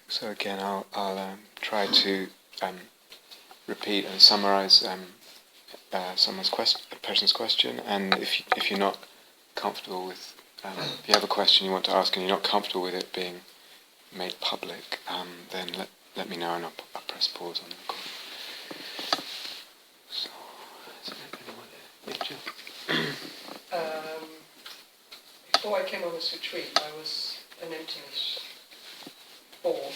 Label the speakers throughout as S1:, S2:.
S1: So again, I'll try to repeat and summarize a person's question, and if you're not comfortable with, if you have a question you want to ask and you're not comfortable with it being made public, then let me know and I'll press pause on the recording. So, is there anyone there? Yeah, Jill.
S2: Before I came on this retreat, I was an emptiness ball.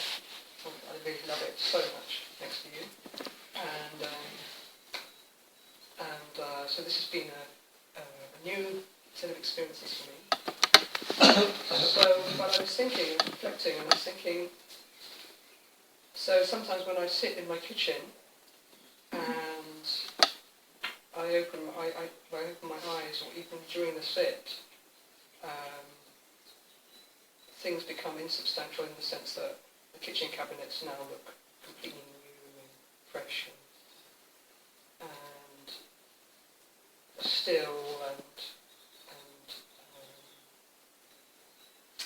S2: I really love it so much next to you, and so this has been a new set of experiences for me. So, but I was thinking, reflecting, and I was thinking. So sometimes when I sit in my kitchen and I open my eyes, or even during the sit, things become insubstantial in the sense that the kitchen cabinets now look completely new and fresh and still and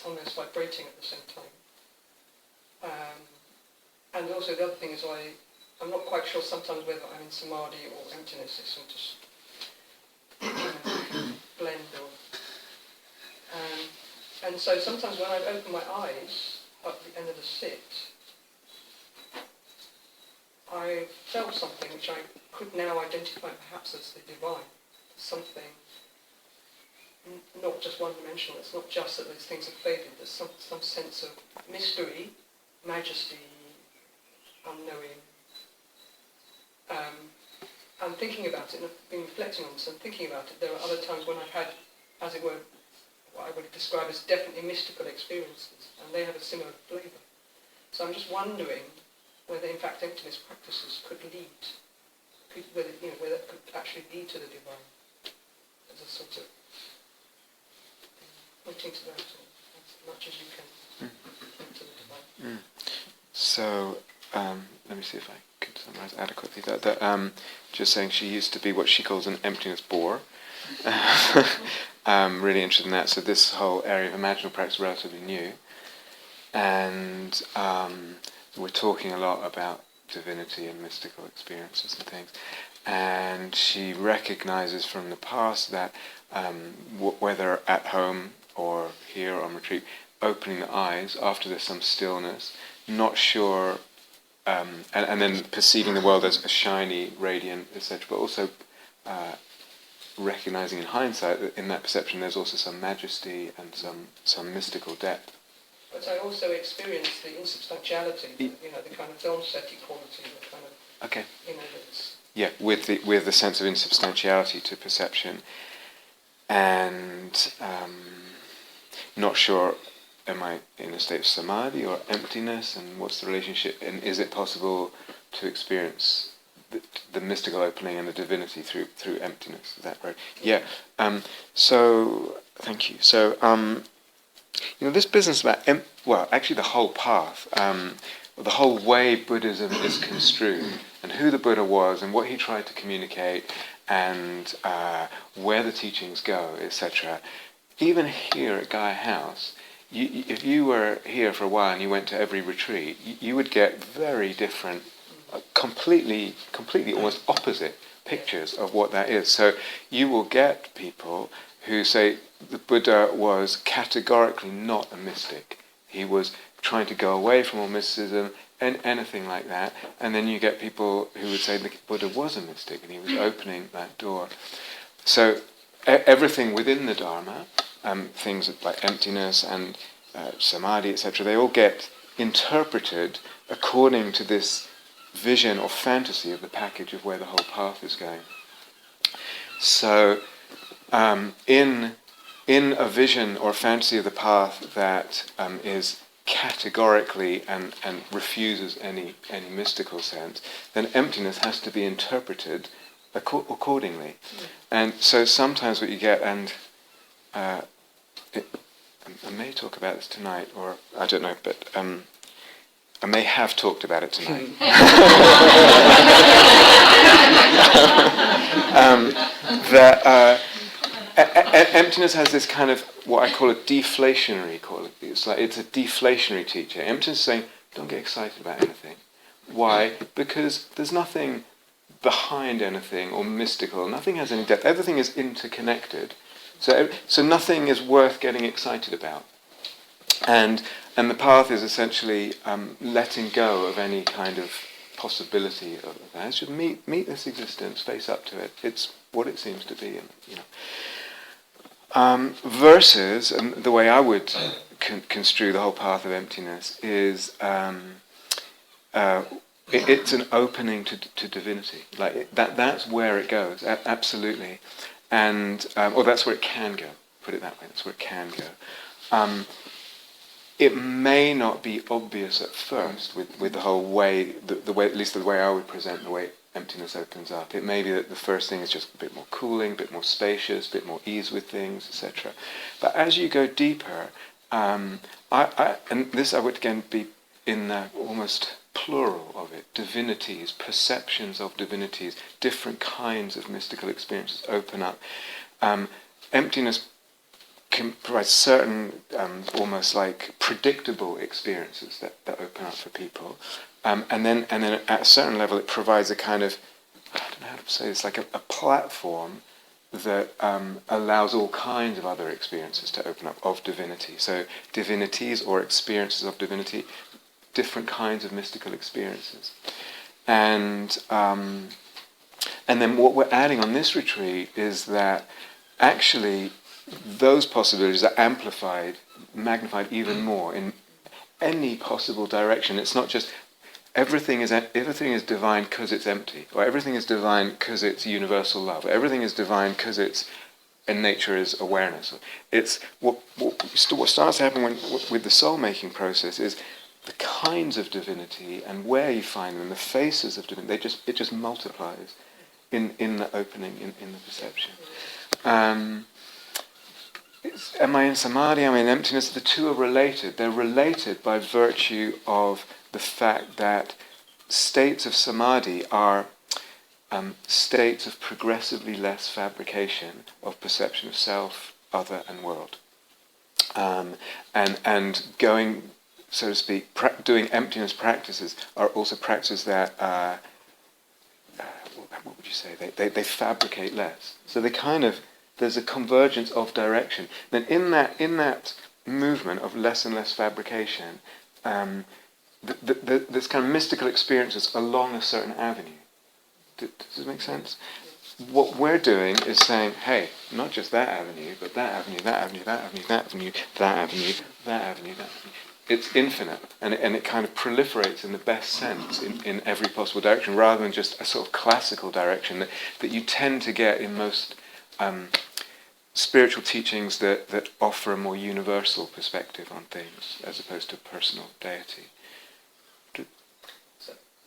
S2: almost vibrating at the same time. And also the other thing is I'm not quite sure sometimes whether I'm in samadhi or emptiness. It's just blend or. And so sometimes when I open my eyes at the end of the sit, I felt something which I could now identify perhaps as the divine, something not just one-dimensional. It's not just that those things are faded. There's some sense of mystery, majesty, unknowing. I'm thinking about it, and I've been reflecting on this and thinking about it. There are other times when I've had, as it were, what I would describe as definitely mystical experiences, and they have a similar flavour. So I'm just wondering whether, in fact, emptiness practices could whether it could actually lead to the divine, as a sort of pointing to that as much as you can point to the divine.
S1: So let me see if I could summarize adequately. That just saying she used to be what she calls an emptiness bore. Really interested in that. So this whole area of imaginal practice is relatively new, and we're talking a lot about divinity and mystical experiences and things. And she recognizes from the past that whether at home or here on retreat, opening the eyes after there's some stillness, not sure, and then perceiving the world as a shiny, radiant, etc., but also recognizing in hindsight that in that perception there's also some majesty and some mystical depth.
S2: But I also experienced the insubstantiality, the kind of film setty quality, the kind of,
S1: okay.
S2: That's...
S1: Yeah, with the sense of insubstantiality to perception, and not sure, am I in a state of samadhi or emptiness, and what's the relationship, and is it possible to experience the mystical opening and the divinity through emptiness? Is that right? Yeah. So thank you. So this business about actually the whole path, the whole way Buddhism is construed, and who the Buddha was, and what he tried to communicate, and where the teachings go, etc. Even here at Gaia House, if you were here for a while and you went to every retreat, you would get very different, completely almost opposite pictures of what that is. So you will get people who say the Buddha was categorically not a mystic. He was trying to go away from all mysticism and anything like that. And then you get people who would say the Buddha was a mystic and he was opening that door. So everything within the Dharma, things like emptiness and samadhi, etc., they all get interpreted according to this vision or fantasy of the package of where the whole path is going. So in a vision or fantasy of the path that is categorically and refuses any mystical sense, then emptiness has to be interpreted accordingly. And so sometimes what you get, and I may talk about this tonight, or I don't know, but I may have talked about it tonight. That emptiness has this kind of what I call a deflationary quality. It's a deflationary teacher. Emptiness is saying don't get excited about anything. Why? Because there's nothing behind anything or mystical. Nothing has any depth. Everything is interconnected. So nothing is worth getting excited about. And the path is essentially letting go of any kind of possibility of that. It's just meet this existence, face up to it. It's what it seems to be, and versus, and the way I would construe the whole path of emptiness is it's an opening to divinity. Like that's where it goes, absolutely, and or that's where it can go. Put it that way. That's where it can go. It may not be obvious at first with the whole way, the way, at least the way I would present the way emptiness opens up. It may be that the first thing is just a bit more cooling, a bit more spacious, a bit more ease with things, etc. But as you go deeper, and this I would again be in the almost plural of it, divinities, perceptions of divinities, different kinds of mystical experiences open up. Emptiness can provide certain almost like predictable experiences that open up for people, and then at a certain level it provides a kind of, I don't know how to say this, like a platform that allows all kinds of other experiences to open up of divinity. So divinities or experiences of divinity, different kinds of mystical experiences, and then what we're adding on this retreat is that actually those possibilities are amplified, magnified even more in any possible direction. It's not just everything is divine because it's empty, or everything is divine because it's universal love, or everything is divine because it's in nature is awareness. It's what starts happening with the soul-making process is the kinds of divinity and where you find them, the faces of divinity. It just multiplies in the opening, in the perception. Am I in samadhi? Am I in emptiness? The two are related. They're related by virtue of the fact that states of samadhi are states of progressively less fabrication of perception of self, other, and world. And going, so to speak, doing emptiness practices are also practices that, what would you say? They fabricate less. So they kind of, there's a convergence of direction. Then in that movement of less and less fabrication, there's kind of mystical experiences along a certain avenue. Does it make sense? What we're doing is saying, hey, not just that avenue, but that avenue, that avenue, that avenue, that avenue, that avenue, that avenue, that avenue. It's infinite, and it kind of proliferates in the best sense in every possible direction, rather than just a sort of classical direction that you tend to get in most spiritual teachings that offer a more universal perspective on things, as opposed to personal deity.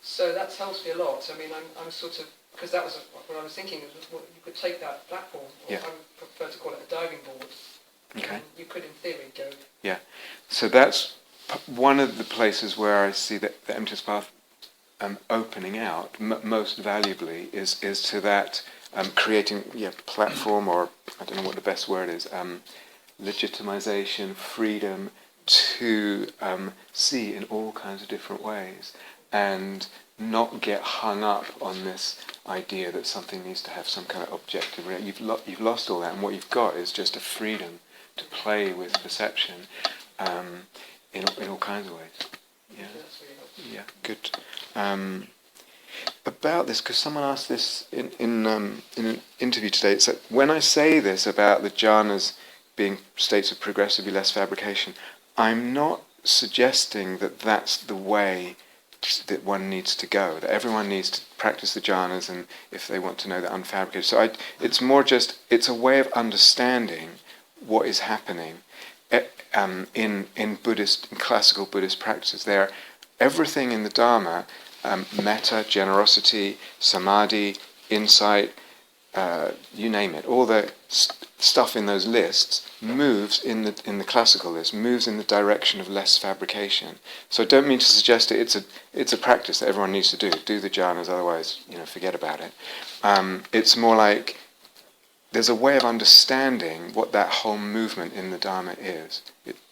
S2: So that helps me a lot. I mean, I'm sort of, because that was what I was thinking, you could take that platform, or
S1: Yeah.
S2: I would prefer to call it a diving board.
S1: Okay.
S2: You could, in theory, go.
S1: Yeah. So that's one of the places where I see that the emptiness path opening out most valuably is to that creating platform, or I don't know what the best word is, legitimization, freedom to see in all kinds of different ways, and not get hung up on this idea that something needs to have some kind of objective reality. You've lost all that, and what you've got is just a freedom to play with perception in all kinds of ways. Yeah, yeah, good. About this, because someone asked this in an interview today, it's that when I say this about the jhanas being states of progressively less fabrication, I'm not suggesting that that's the way that one needs to go, that everyone needs to practice the jhanas, and if they want to know that unfabricated. So it's more just, it's a way of understanding what is happening in classical Buddhist practices. There, everything in the Dharma, metta, generosity, samadhi, insight, you name it, all the stuff in those lists moves in the classical list, moves in the direction of less fabrication. So I don't mean to suggest it's a practice that everyone needs to do the jhanas, otherwise forget about it. It's more like there's a way of understanding what that whole movement in the Dharma is.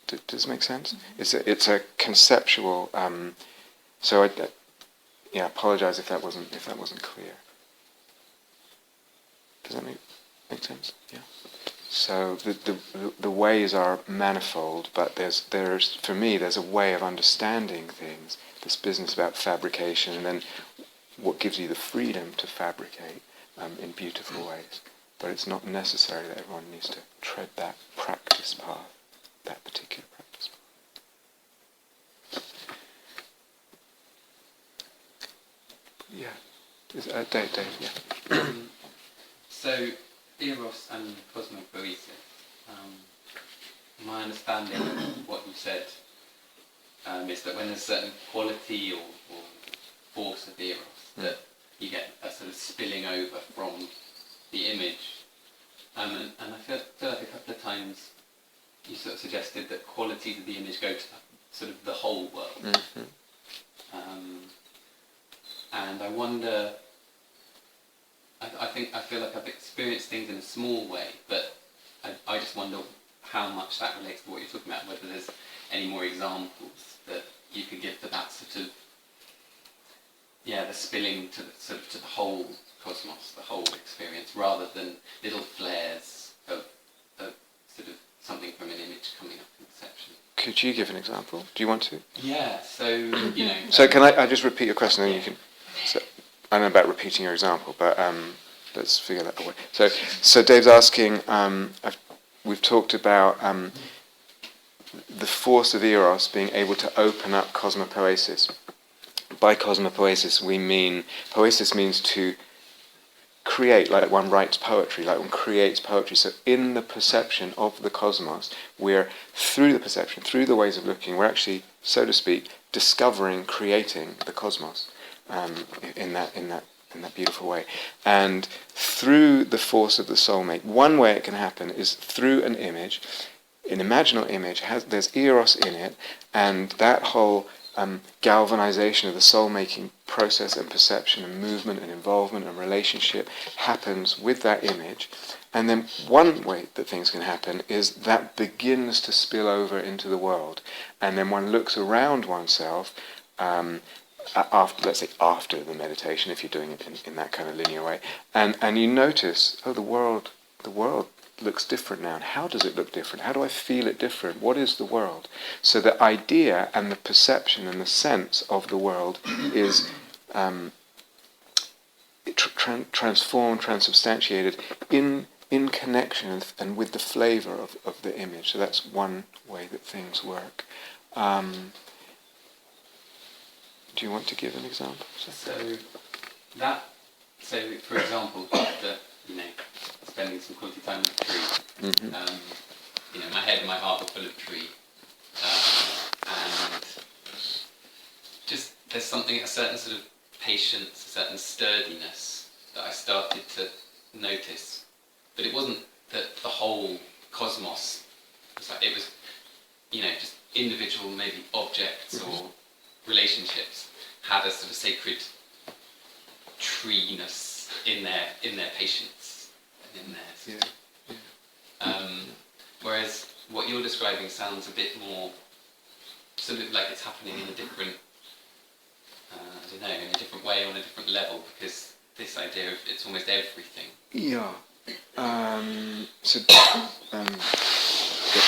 S1: Does it make sense? It's a conceptual. So I apologise if that wasn't clear. Does that make sense? Yeah. So the ways are manifold, but there's for me there's a way of understanding things. This business about fabrication, and then what gives you the freedom to fabricate in beautiful ways. But it's not necessary that everyone needs to tread that practice path, that particular practice path. Yeah. Dave, yeah.
S3: So, Eros and cosmopoiesis. My understanding of what you said is that when there's a certain quality or force of Eros, that you get a sort of spilling over from the image. And I feel like a couple of times you sort of suggested that qualities of the image go to sort of the whole world. Mm-hmm. And I wonder, I feel like I've experienced things in a small way, but I just wonder how much that relates to what you're talking about, whether there's any more examples that you could give for that sort of, the spilling to the whole cosmos, the whole experience, rather than little flares of sort of something from an image coming up in perception.
S1: Could you give an example? Do you want to?
S3: Yeah, so,
S1: So can I just repeat your question, and then you can... So, I don't know about repeating your example, but let's figure that away. So Dave's asking, we've talked about the force of Eros being able to open up cosmopoiesis. By cosmopoiesis we mean, poiesis means to create, like one writes poetry, like one creates poetry. So in the perception of the cosmos, we're, through the perception, through the ways of looking, we're actually, so to speak, discovering, creating the cosmos in that beautiful way. And through the force of the soulmate, one way it can happen is through an image. An imaginal image there's Eros in it, and that whole galvanization of the soul-making process and perception and movement and involvement and relationship happens with that image. And then one way that things can happen is that begins to spill over into the world. And then one looks around oneself after, let's say, after the meditation, if you're doing it in that kind of linear way, and you notice, the world looks different now. And how does it look different? How do I feel it different? What is the world? So the idea and the perception and the sense of the world is transformed, transubstantiated in connection and with the flavour of the image. So that's one way that things work. Do you want to give an example?
S3: So for example, after spending some quality time with the tree, mm-hmm. My head and my heart were full of tree, and just there's a certain sort of patience, a certain sturdiness that I started to notice, but it wasn't that the whole cosmos was like, it was, just individual maybe objects or relationships had a sort of sacred treeness in their patience and in their sort of, whereas what you're describing sounds a bit more sort of like it's happening in a different in a different way, on a different level, because this idea of it's almost everything.
S1: Yeah. So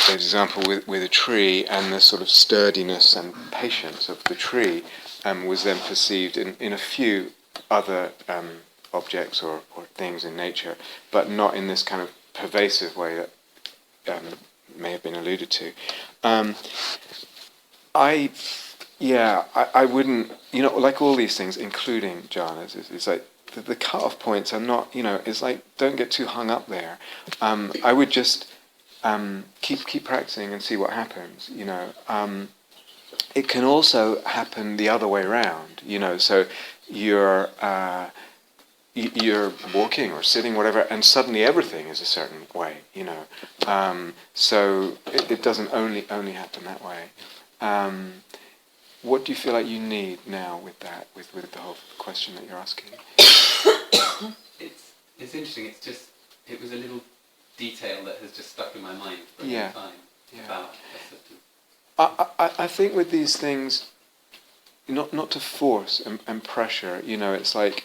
S1: Dave's example with a tree and the sort of sturdiness and patience of the tree was then perceived in a few other objects or things in nature, but not in this kind of pervasive way that may have been alluded to. I wouldn't, like all these things, including jhanas, it's like the cut-off points are not, it's like, don't get too hung up there. I would just keep practicing and see what happens, It can also happen the other way around, so you're walking or sitting, whatever, and suddenly everything is a certain way, So it doesn't only happen that way. What do you feel like you need now with that, with the whole question that you're asking?
S3: It's interesting. It was a little detail that has just stuck in my mind for a long time about a sort of
S1: I think with these things, not to force and pressure, it's like,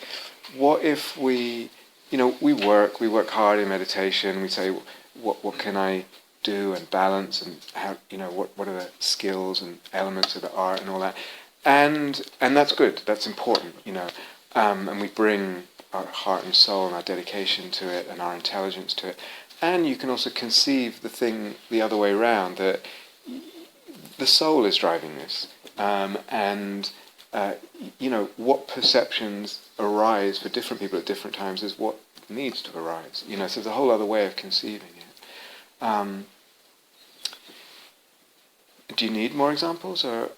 S1: what if we, we work hard in meditation, we say, what can I do and balance, and how, what are the skills and elements of the art and all that, and that's good, that's important, and we bring our heart and soul and our dedication to it and our intelligence to it, and you can also conceive the thing the other way around, that the soul is driving this, and what perceptions arise for different people at different times is what needs to arise. So there's a whole other way of conceiving it. Do you need more examples? Or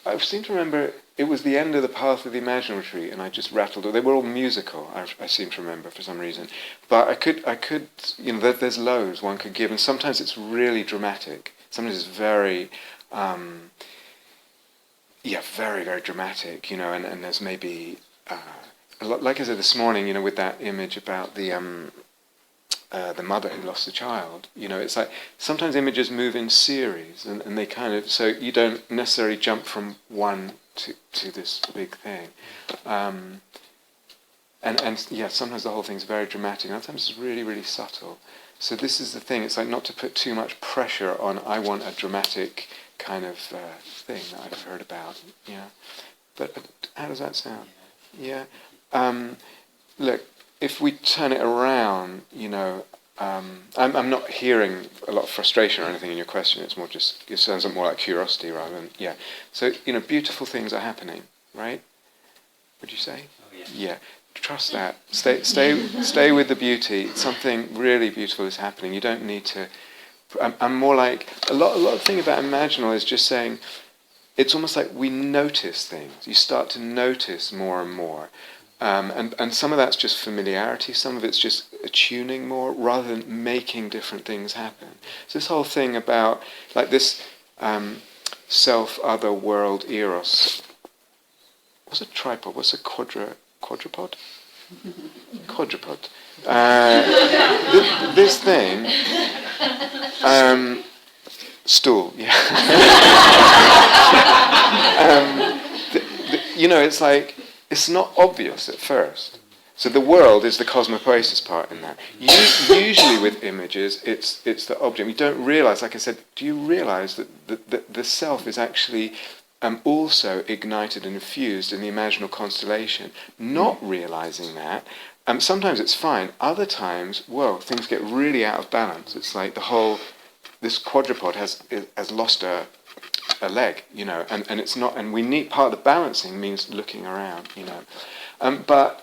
S1: I seem to remember it was the end of the Path of the Imaginal Retreat, and I just rattled. They were all musical. I seem to remember for some reason, but I could. There's loads one could give, and sometimes it's really dramatic. Sometimes it's very. Very, very dramatic, and there's maybe, like I said this morning, with that image about the mother who lost the child, it's like sometimes images move in series, and they kind of, so you don't necessarily jump from one to this big thing. And sometimes the whole thing's very dramatic, and other times it's really, really subtle. So this is the thing, it's like not to put too much pressure on, I want a dramatic kind of thing that I've heard about, But how does that sound? Yeah. Look, if we turn it around, I'm not hearing a lot of frustration or anything in your question. It's more just, it sounds more like curiosity rather than, So, beautiful things are happening, right? Would you say?
S3: Oh, yeah.
S1: Yeah. Trust that. Stay with the beauty. Something really beautiful is happening. You don't need to. I'm more like a lot of the thing about imaginal is just saying. It's almost like we notice things. You start to notice more and more, and some of that's just familiarity. Some of it's just attuning more, rather than making different things happen. So this whole thing about like this self, other, world, eros. What's a tripod? What's a quadrupod? Quadrupod. This thing, stool, yeah. It's like, it's not obvious at first. So the world is the cosmopoesis part in that. Usually with images, it's the object. You don't realise, like I said, do you realise that the self is actually also ignited and infused in the imaginal constellation? Not realising that, sometimes it's fine. Other times, things get really out of balance. It's like this quadrupod has lost a leg, and it's not. And we need, part of the balancing means looking around, but.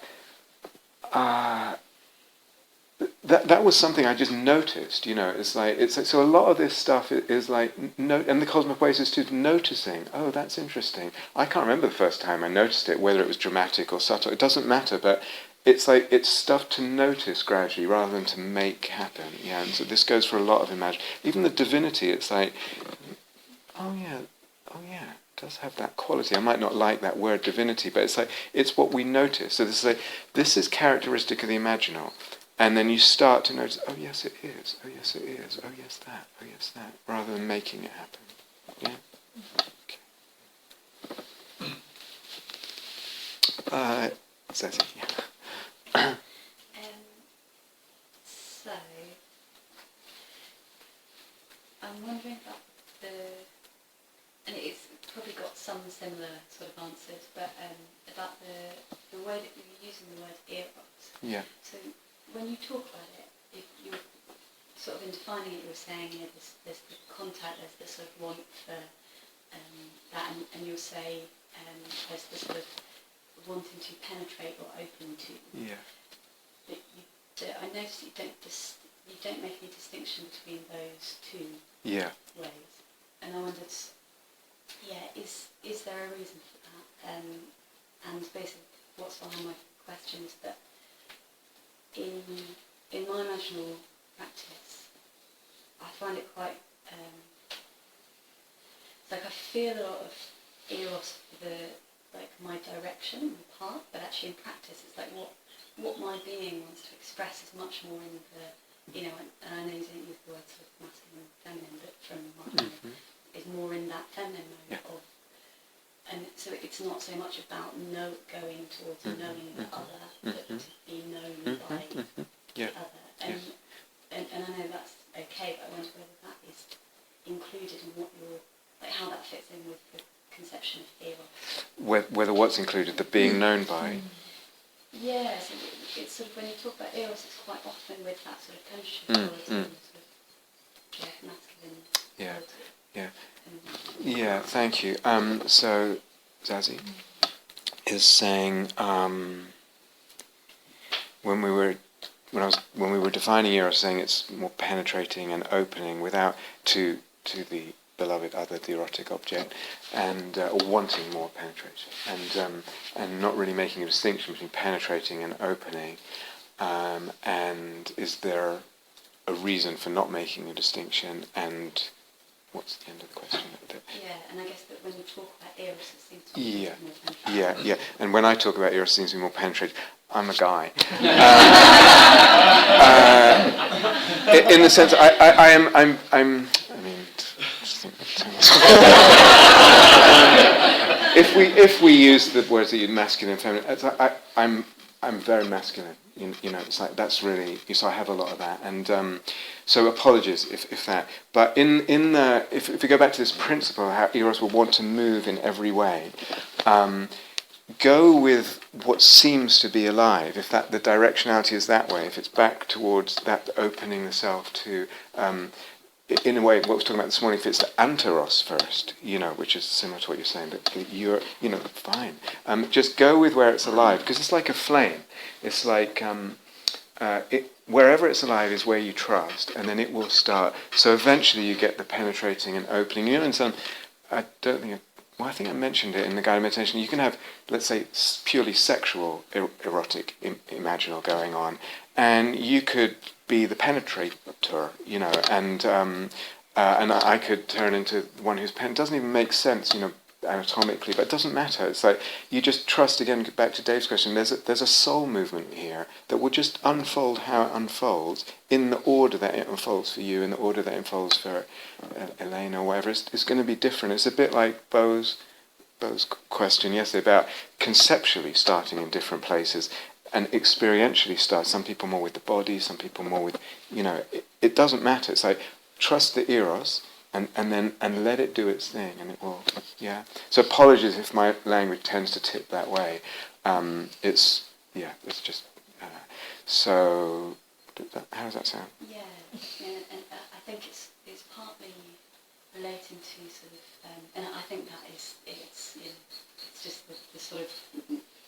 S1: That was something I just noticed, it's like so a lot of this stuff is like and the cosmopoesis too, noticing, oh, that's interesting. I can't remember the first time I noticed it, whether it was dramatic or subtle, it doesn't matter, but it's like it's stuff to notice gradually rather than to make happen. And so this goes for a lot of imagination. Even the divinity, it's like, oh yeah, it does have that quality. I might not like that word divinity, but it's like it's what we notice. So this is characteristic of the imaginal. And then you start to notice, oh yes it is, oh yes it is, oh yes that, rather than making it happen. Yeah? Okay. Ceci, yeah.
S4: So, I'm wondering about and it's probably got some similar sort of answers, but about the way that you're using the word eros.
S1: Yeah.
S4: So, when you talk about it, if you're sort of in defining it, you're saying there's the contact, there's the sort of want for that, and you'll say there's the sort of wanting to penetrate or open to.
S1: Yeah.
S4: But I notice you don't make any distinction between those two ways, and I wondered, is there a reason for that? And basically, what's behind my question is that. In my imaginal practice, I find it quite, it's like I feel a lot of eros for my direction, my path, but actually in practice it's like what my being wants to express is much more in the, and I know you don't use the word sort of masculine and feminine, but from my is feminine mode
S1: Yeah.
S4: of, and so it's not so much about going towards knowing the other, but to be known by
S1: Yeah.
S4: the other. And I know that's okay, but I wonder whether that is included in what you're, like how that fits in with the conception of eros.
S1: Whether what's included, the being known by.
S4: Yeah, so it's sort of, when you talk about eros, it's quite often with that sort of penetrative quality and sort of masculine
S1: Yeah,
S4: quality.
S1: yeah.
S4: And
S1: Yeah, thank you. So, Zazie is saying when we were defining eros, saying it's more penetrating and opening without to the beloved other, the erotic object, and wanting more penetration, and not really making a distinction between penetrating and opening. And is there a reason for not making a distinction? And what's the end of the question?
S4: yeah, and I guess that when you talk about eros, it seems to be
S1: Yeah,
S4: more penetrative.
S1: yeah. And when I talk about eros, it seems to be more penetrating. I'm a guy. In the sense, I mean, just think if we use the words that you masculine and feminine, it's like I'm very masculine. You know, it's like that's really. So I have a lot of that, and so apologies if that. But if we go back to this principle, how eros will want to move in every way. Go with what seems to be alive. If that the directionality is that way, if it's back towards that opening the self to, in a way, what we were talking about this morning, if it's the anteros first, which is similar to what you're saying, that you're, fine. Just go with where it's alive, because it's like a flame. It's like wherever it's alive is where you trust, and then it will start. So eventually you get the penetrating and opening. In some, I don't think. Well, I think I mentioned it in the guided meditation. You can have, let's say, purely sexual, erotic, imaginal going on, and you could be the penetrator, and I could turn into one who's it doesn't even make sense, anatomically, but it doesn't matter. It's like you just trust. Again, back to Dave's question. There's a soul movement here that will just unfold how it unfolds in the order that it unfolds for you, in the order that it unfolds for Elaine or whatever. It's going to be different. It's a bit like Bo's question yesterday about conceptually starting in different places and experientially start. Some people more with the body, some people more with It doesn't matter. It's like trust the eros. And let it do its thing, and it will. Yeah. So apologies if my language tends to tip that way. It's just. So, how does that sound?
S4: Yeah, and I think it's partly relating to sort of, and I think that it's just the sort of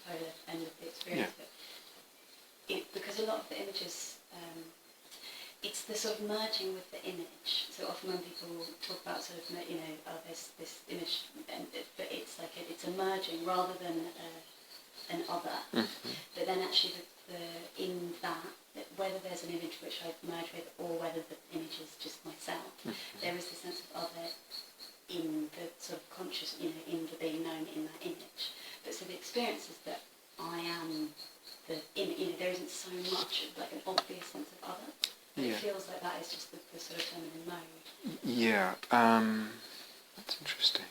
S4: polar end of the experience.
S1: Yeah.
S4: But because a lot of the images. It's the sort of merging with the image. So often when people talk about sort of, there's this image, but it's like it's a merging rather than an other.
S1: Mm-hmm.
S4: But then actually, in that, whether there's an image which I merge with or whether the image is just myself, there is the sense of other in the sort of conscious, in the being known in that image. But so the experience is that I am the image. There isn't so much of like an obvious sense of other. It feels like that is just the sort of feminine mode.
S1: Yeah, that's interesting.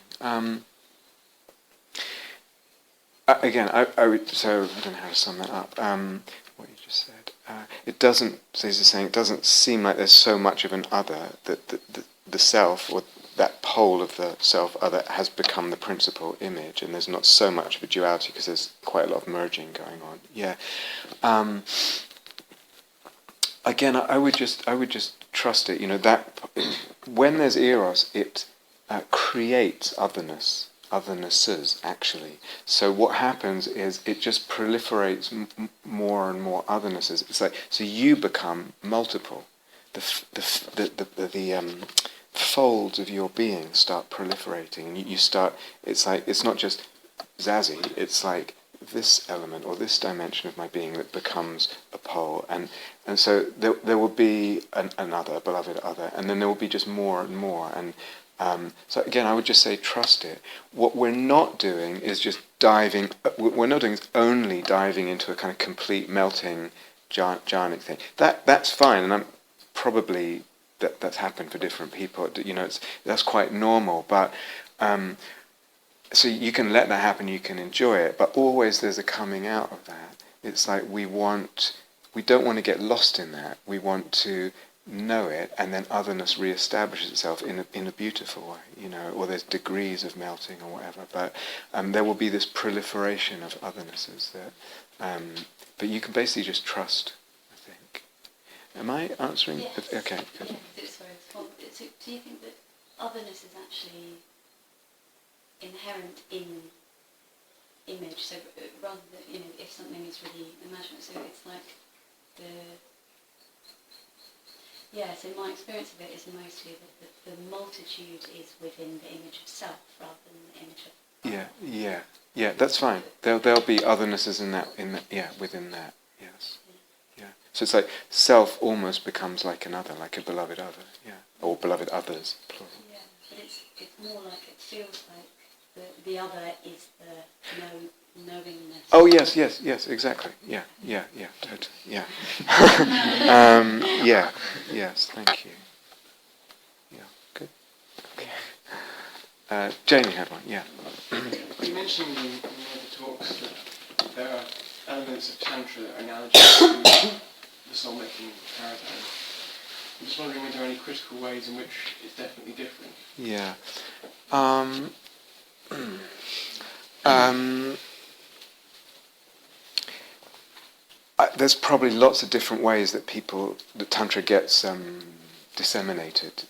S1: Again, I would. So I don't know how to sum that up. What you just said. It doesn't. So he's saying it doesn't seem like there's so much of an other that the self or that pole of the self other has become the principal image, and there's not so much of a duality because there's quite a lot of merging going on. Yeah. Again, I would just trust it. That when there's eros, it creates othernesses actually. So what happens is it just proliferates more and more othernesses. It's like so you become multiple. The folds of your being start proliferating, and you start. It's like it's not just Zazie. It's like this element or this dimension of my being that becomes a pole, and so there will be another beloved other, and then there will be just more and more, and so again I would just say trust it. What we're not doing is just diving. We're not doing is only diving into a kind of complete melting jhanic thing. That's fine, and I'm probably that's happened for different people. That's quite normal, but so you can let that happen, you can enjoy it, but always there's a coming out of that. It's like we don't want to get lost in that. We want to know it, and then otherness reestablishes itself in a beautiful way, or there's degrees of melting or whatever. But there will be this proliferation of othernesses but you can basically just trust, I think. Am I answering?
S4: Yes.
S1: Okay. Good.
S4: Yeah, sorry. So do you think that otherness is actually inherent in image? So rather than, if something is really imaginary, so it's like so my experience of it is mostly that the multitude is within the image of self rather than the image of...
S1: Yeah, that's fine. There'll be othernesses within that, yes. Yeah. So it's like self almost becomes like another, like a beloved other, or beloved others, plural.
S4: Yeah, but it's more like it feels like the other is the knowingness.
S1: Oh yes, exactly. Yeah, totally. Yeah. Yes, thank you. Yeah, good. Okay. Jamie had one. Yeah.
S5: You mentioned in one of the talks that there are elements of Tantra that are analogous to the soul-making paradigm. I'm just wondering, are there any critical ways in which it's definitely different?
S1: Yeah. There's probably lots of different ways that Tantra gets disseminated.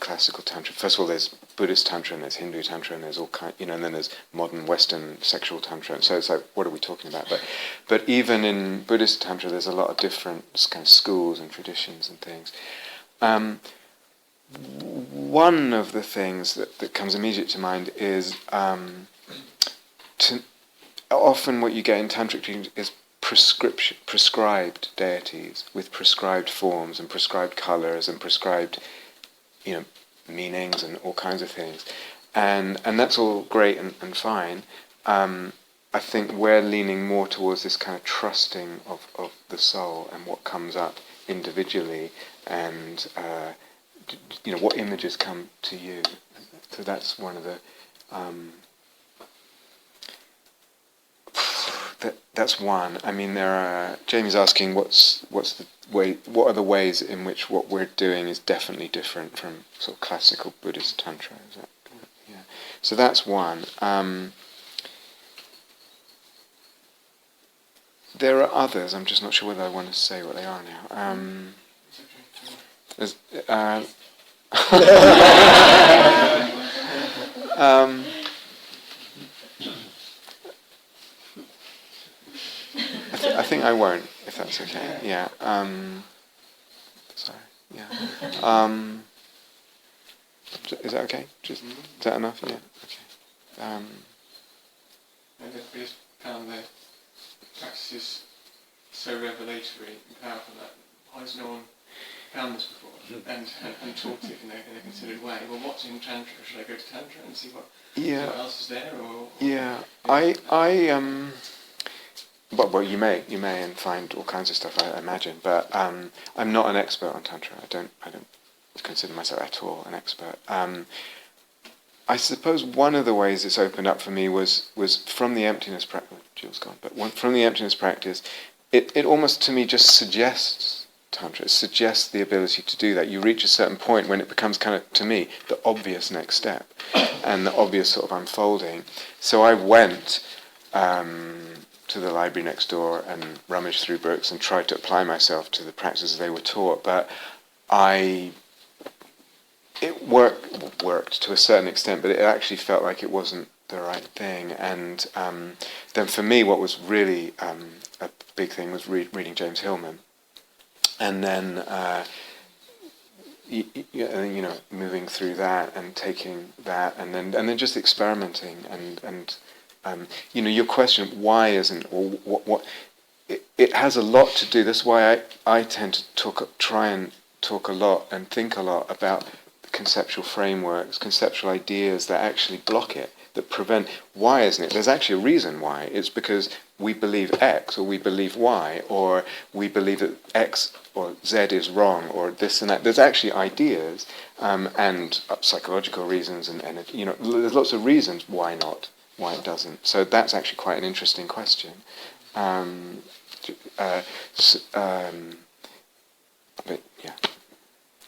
S1: Classical Tantra. First of all, there's Buddhist Tantra and there's Hindu Tantra and there's all kind, and then there's modern Western sexual Tantra. And so it's like, what are we talking about? But even in Buddhist Tantra, there's a lot of different kind of schools and traditions and things. One of the things that comes immediate to mind is often what you get in tantric teachings is prescribed deities with prescribed forms and prescribed colours and prescribed, meanings and all kinds of things, and that's all great and fine. I think we're leaning more towards this kind of trusting of the soul and what comes up individually, and what images come to you. So that's one of the. That's one. I mean, Jamie's asking what are the ways in which what we're doing is definitely different from sort of classical Buddhist Tantra. Is that, yeah. So that's one. There are others. I'm just not sure whether I want to say what they are now. I think I won't, if that's okay. Yeah. Sorry. Yeah. Is that okay? Is that enough? Yeah. Okay.
S5: We just found the practices so revelatory and powerful that why has no one found this before and taught it in a considered way? Well, what's in Tantra? Should I go to Tantra and see what else is there?
S1: Well, you may and find all kinds of stuff, I imagine. But I'm not an expert on Tantra. I don't consider myself at all an expert. I suppose one of the ways it's opened up for me was from the emptiness practice. Jill's gone, but from the emptiness practice, it almost to me just suggests Tantra. It suggests the ability to do that. You reach a certain point when it becomes kind of, to me, the obvious next step and the obvious sort of unfolding. So I went to the library next door and rummaged through books and tried to apply myself to the practices they were taught, but it worked to a certain extent, but it actually felt like it wasn't the right thing. And then for me, what was really a big thing was reading James Hillman, and then moving through that and taking that, and then just experimenting and your question, why isn't, or what it has a lot to do. That's why I tend to try and talk a lot and think a lot about conceptual frameworks, conceptual ideas that actually block it, that prevent. Why isn't it? There's actually a reason why. It's because we believe X, or we believe Y, or we believe that X or Z is wrong, or this and that. There's actually ideas and psychological reasons, and there's lots of reasons why not, why it doesn't. So that's actually quite an interesting question. But yeah,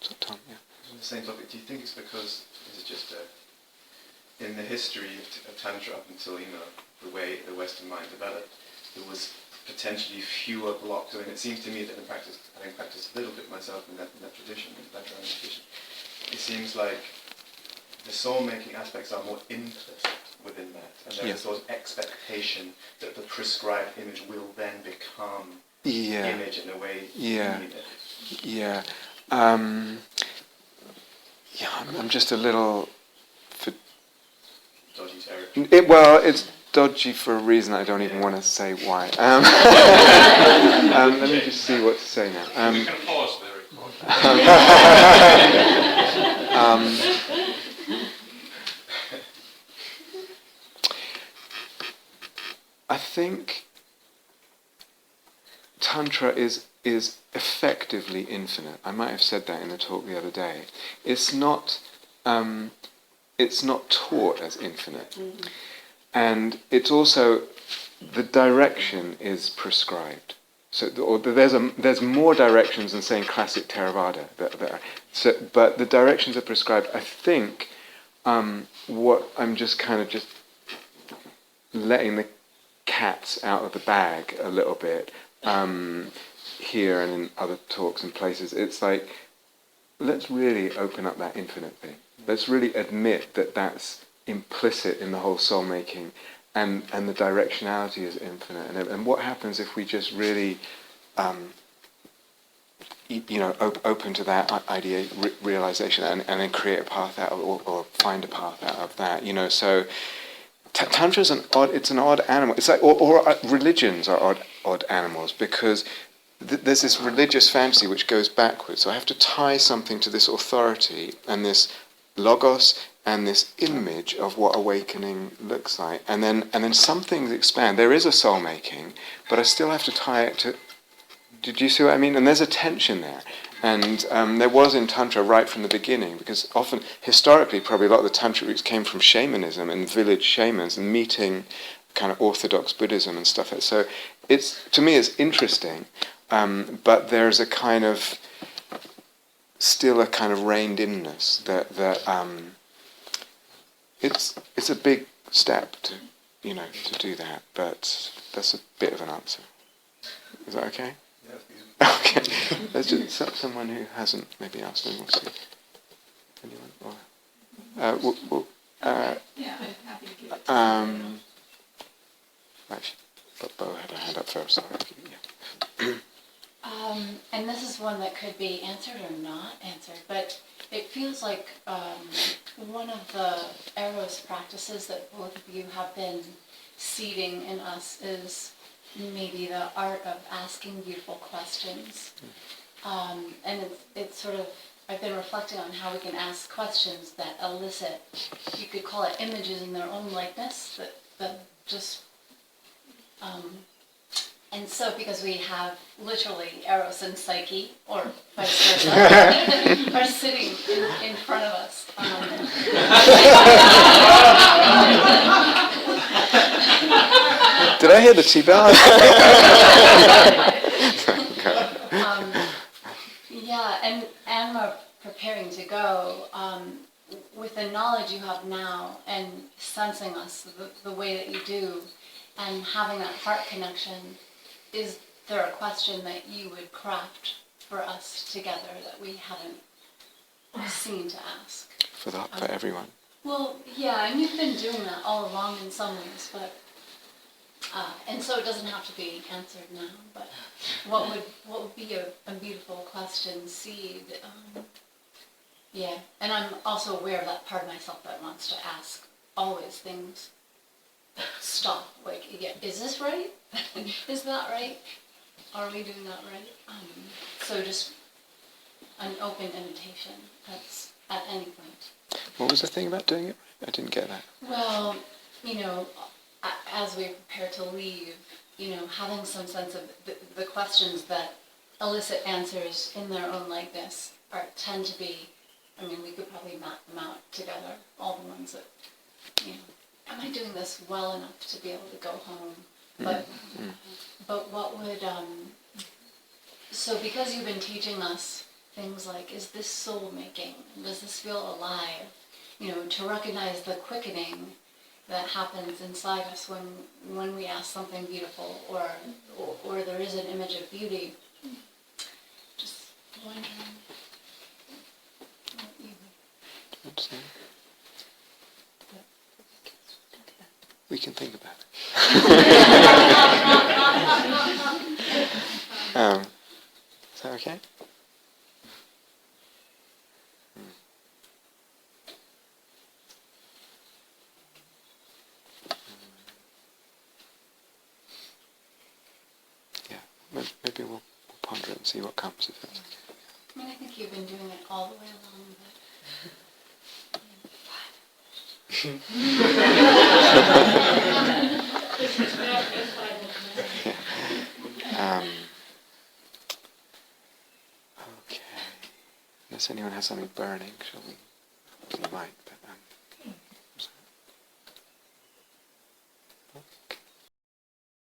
S1: so Tom, yeah.
S6: On the same topic, do you think it's because, is it just in the history of Tantra up until, the way the Western mind developed, there was potentially fewer blocks? I mean, it seems to me that having practiced a little bit myself in that tradition, in that tradition, it seems like the soul-making aspects are more implicit within that, and there's a sort of expectation that the prescribed image will then become image in a way you need it.
S1: Yeah. I'm just a little...
S6: Dodgy territory.
S1: It's dodgy for a reason I don't even want to say why. Let me just see what to say now.
S7: We can pause there.
S1: I think Tantra is effectively infinite. I might have said that in the talk the other day. It's not taught as infinite,
S4: Mm-hmm.
S1: and it's also, the direction is prescribed. So, there's more directions than saying classic Theravada. But the directions are prescribed. I think what I'm just letting the cats out of the bag a little bit. Here and in other talks and places, it's like, let's really open up that infinite thing. Let's really admit that that's implicit in the whole soul making, and the directionality is infinite. And what happens if we just really, open to that idea, realization, and then create a path out, or find a path out of that. So Tantra is an odd animal. It's like, or religions are odd animals, because there's this religious fantasy which goes backwards. So I have to tie something to this authority and this logos and this image of what awakening looks like, and then some things expand. There is a soul making, but I still have to tie it to. Did you see what I mean? And there's a tension there, and there was in Tantra right from the beginning, because often, historically, probably a lot of the Tantra roots came from shamanism and village shamans and meeting kind of orthodox Buddhism and stuff. So to me it's interesting, but there's a kind of still a kind of reined inness that it's a big step to do that, but that's a bit of an answer. Is that okay?
S6: Yeah,
S1: okay. There's just someone who hasn't maybe asked, and we'll see. Anyone?
S8: Yeah, I'm happy to give it.
S1: Actually, but Bo had a hand up first. Sorry. Yeah.
S4: And this is one that could be answered or not answered, but it feels like one of the Eros practices that both of you have been seeding in us is maybe the art of asking beautiful questions. And it's sort of, I've been reflecting on how we can ask questions that elicit, you could call it images in their own likeness, that just, and so because we have literally Eros and Psyche, or vice versa, are sitting in front of us.
S1: Did I hear the T-bell?
S4: Yeah, and we're preparing to go. With the knowledge you have now and sensing us the way that you do, and having that heart connection, is there a question that you would craft for us together that we haven't seen to ask?
S1: For everyone.
S4: Well, yeah, and you've been doing that all along in some ways, but and so it doesn't have to be answered now. But what would be a beautiful question, seed? Yeah, and I'm also aware of that part of myself that wants to ask always things. Stop. Like, yeah, is this right? Is that right? Are we doing that right? So just an open invitation. That's at any point.
S1: What was the thing about doing it? I didn't get that.
S4: Well, as we prepare to leave, having some sense of the questions that elicit answers in their own likeness tend to be, we could probably map them out together, all the ones that, am I doing this well enough to be able to go home? But what would, so because you've been teaching us things like, is this soul making? Does this feel alive? To recognize the quickening that happens inside us when we ask something beautiful or there is an image of beauty. Just wondering what you
S1: Let's see. We can think about it. Is that okay? Yeah, maybe we'll ponder it and see what comes if that's okay.
S4: I think you've been doing it all the way along,
S1: Okay. Unless anyone has something burning, shall we? We might, but